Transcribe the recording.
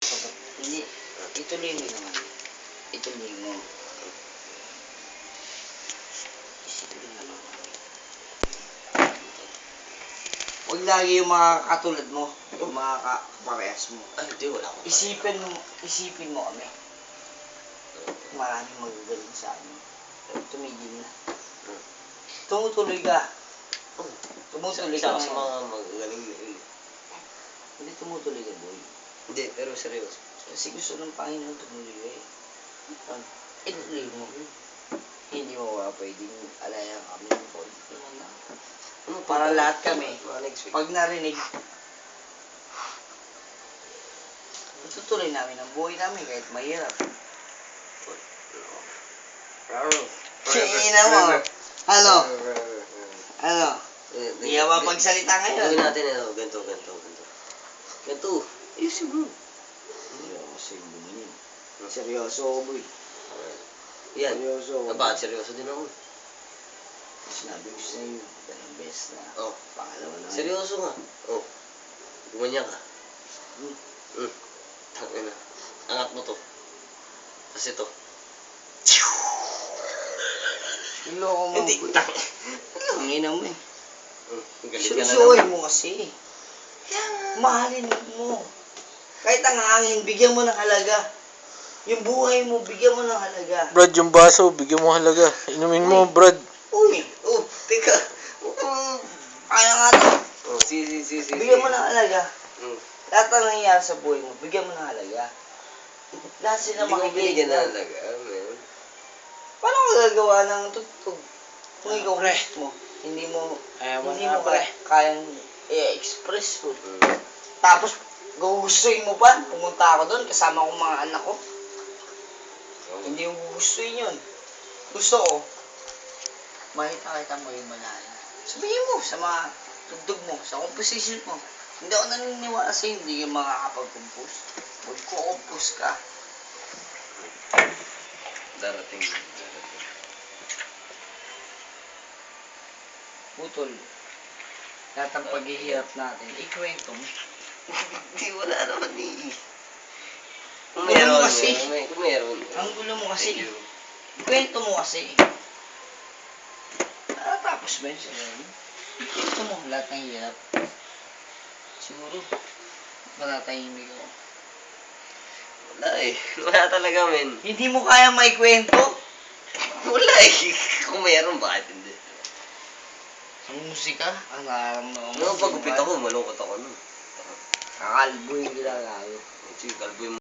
Hindi, ituloy mo naman. Ituloy mo. Isipin mo naman. Huwag lagi yung mga katulad mo, yung mga kaparehas mo. Ay, hindi, wala akong Isipin mo kami. Maraming magagaling sa amin. Tumigil na. Tumutuloy ka. Tumutuloy ka sa mga ngayon. magagaling na yun. Hindi tumutuloy ka, boy. Hindi, pero seryoso. Kasi gusto ng Panginoon tumuloy ka eh. Ituloy mo. Hindi mo ba pwedeng alayan kami ng konti naman lang. Para lahat kami, pag narinig, tutuloy namin ang buhay namin kahit mahirap. Ina mo. Ano? Ano? Hindi ka mapagsalita ngayon. Gawin natin ito. Ganito. Ayusin mo. Hindi ako kasi bumingin. Seryoso ako, boy. Yan. Seryoso ako. Bakit seryoso din ako? Sinabi ko sa'yo, dalawang beses na. Oh. Pangalawa na. Seryoso nga. Oh. Gumanyan ka. Hmm. Tangina. Angat mo to. Tapos ito. Niloko mo. Hindi. Ang ina mo eh. Galit ka na Seryosohin naman. mo kasi. Mahalin mo. Kahit ang hangin, bigyan mo ng halaga. Yung buhay mo, bigyan mo ng halaga. Brad, yung baso, bigyan mo halaga. Inumin mo, Brad. Uy, Teka. kaya nga to. Oh, si. Bigyan mo ng halaga. Mm. Lahat ng nangyayari sa buhay mo, bigyan mo ng halaga. Lahat sila Hindi ko binigyan na makikinig. talaga. Man. Paano ka gagawa ng tugtog? Kung ikaw gusto mo, hindi mo kayang i-express ko. Tapos, gugustuhin mo pa, pumunta ako doon, kasama ko mga anak ko. Hindi mo gugustuhin yun. Gusto ko, makita mo yung malalim. Sabihin mo sa mga tugtog mo, sa composition mo. Hindi ako naniniwala sa'yo, hindi ka makakapag-compose. Magko-compose ka. Darating. Putol. Lahat ng paghihirap natin, ikwento mo. Hindi, wala naman eh. Kung Gulo mo meron, kasi. kung meron. Ang gulo mo kasi. Thank you. Ikwento mo kasi. Tapos ba yun sa'yo? Ikwento mo lahat ng hirap. Siguro, matatahimik ako. Wala eh. Wala talaga, men. Hindi mo kaya maikwento? Wala eh. Kung meron, bakit hindi? Ang musika, ang nararamdaman mo. Nung pagupit ako, malungkot ako nun. Kakalbo yung ginagawa. Sige, kalbo yung